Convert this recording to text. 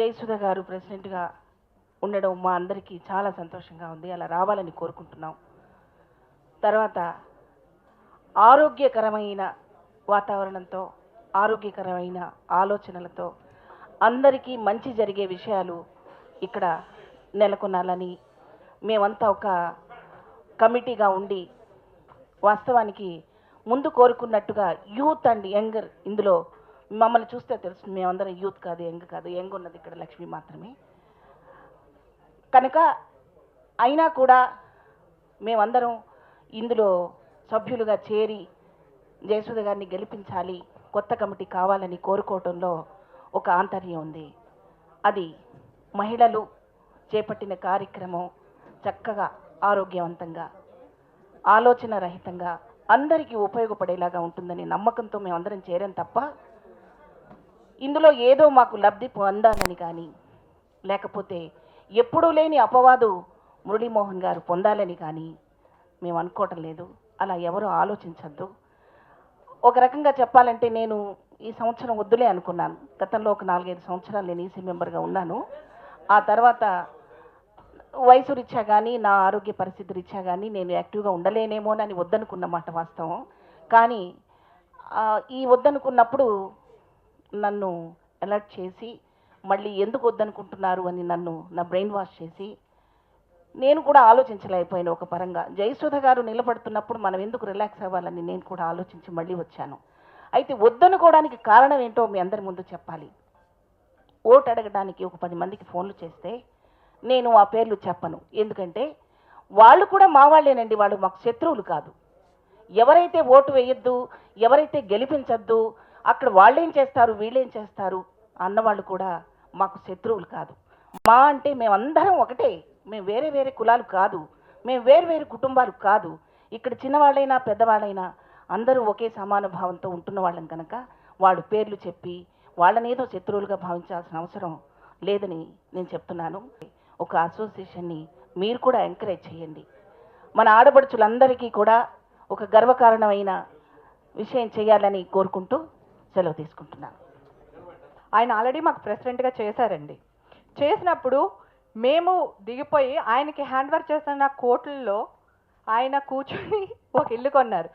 జయసుధ గారు ప్రెసిడెంట్గా ఉండడం మా అందరికీ చాలా సంతోషంగా ఉంది. అలా రావాలని కోరుకుంటున్నాం. తర్వాత ఆరోగ్యకరమైన వాతావరణంతో, ఆరోగ్యకరమైన ఆలోచనలతో అందరికీ మంచి జరిగే విషయాలు ఇక్కడ నెలకొనాలని మేమంతా ఒక కమిటీగా ఉండి వాస్తవానికి ముందు కోరుకున్నట్టుగా యూత్ అండ్ యంగర్ ఇందులో మమ్మల్ని చూస్తే తెలుస్తుంది. మేమందరం యూత్ కాదు, యంగ్ కాదు. యంగ్ ఉన్నది ఇక్కడ లక్ష్మి మాత్రమే. కనుక అయినా కూడా మేమందరం ఇందులో సభ్యులుగా చేరి జయసుధ గారిని గెలిపించాలి, కొత్త కమిటీ కావాలని కోరుకోవటంలో ఒక ఆంతర్యం ఉంది. అది మహిళలు చేపట్టిన కార్యక్రమం చక్కగా ఆరోగ్యవంతంగా ఆలోచన రహితంగా అందరికీ ఉపయోగపడేలాగా ఉంటుందని నమ్మకంతో మేమందరం చేరాం తప్ప ఇందులో ఏదో మాకు లబ్ధి పొందాలని కానీ లేకపోతే ఎప్పుడూ లేని అపవాదు మురళీమోహన్ గారు పొందాలని కానీ మేము అనుకోవటం లేదు. అలా ఎవరూ ఆలోచించద్దు. ఒక రకంగా చెప్పాలంటే నేను ఈ సంవత్సరం వద్దులే అనుకున్నాను. గతంలో ఒక 4-5 సంవత్సరాలు నేను ఈసీ మెంబర్గా ఉన్నాను. ఆ తర్వాత వయసు రీత్యా కానీ నా ఆరోగ్య పరిస్థితి రీత్యా కానీ నేను యాక్టివ్గా ఉండలేనేమోనని వద్దనుకున్నమాట వాస్తవం. కానీ ఈ వద్దనుకున్నప్పుడు నన్ను అలర్ట్ చేసి మళ్ళీ ఎందుకు వద్దనుకుంటున్నారు అని నన్ను నా బ్రెయిన్ వాష్ చేసి నేను కూడా ఆలోచించలేకపోయాను. ఒక పరంగా జయసుధ గారు నిలబడుతున్నప్పుడు మనం ఎందుకు రిలాక్స్ అవ్వాలని నేను కూడా ఆలోచించి మళ్ళీ వచ్చాను. అయితే వద్దనుకోవడానికి కారణం ఏంటో మీ అందరి ముందు చెప్పాలి. ఓటు అడగడానికి ఒక 10 మందికి ఫోన్లు చేస్తే నేను ఆ పేర్లు చెప్పను. ఎందుకంటే వాళ్ళు కూడా మా వాళ్ళేనండి. వాళ్ళు మాకు శత్రువులు కాదు. ఎవరైతే ఓటు వేయొద్దు, ఎవరైతే గెలిపించద్దు, అక్కడ వాళ్ళేం చేస్తారు వీళ్ళేం చేస్తారు అన్నవాళ్ళు కూడా మాకు శత్రువులు కాదు. మా అంటే మేమందరం ఒకటే. మేము వేరే వేరే కులాలు కాదు, మేము వేరు వేరు కుటుంబాలు కాదు. ఇక్కడ చిన్నవాళ్ళైనా పెద్దవాళ్ళైనా అందరూ ఒకే సమాన భావంతో ఉంటున్న వాళ్ళం కనుక వాళ్ళు పేర్లు చెప్పి వాళ్ళనేదో శత్రువులుగా భావించాల్సిన అవసరం లేదని నేను చెప్తున్నాను. ఒక అసోసియేషన్ని మీరు కూడా ఎంకరేజ్ చేయండి. మన ఆడపడుచులందరికీ కూడా ఒక గర్వకారణమైన విషయం చేయాలని కోరుకుంటూ సెలవు తీసుకుంటున్నాను. ఆయన ఆల్రెడీ మాకు ప్రెసిడెంట్గా చేశారండి. చేసినప్పుడు మేము దిగిపోయి ఆయనకి హ్యాండ్ వర్క్ చేస్తున్న కోర్టుల్లో ఆయన కూర్చొని ఒక ఇల్లు కొన్నారు.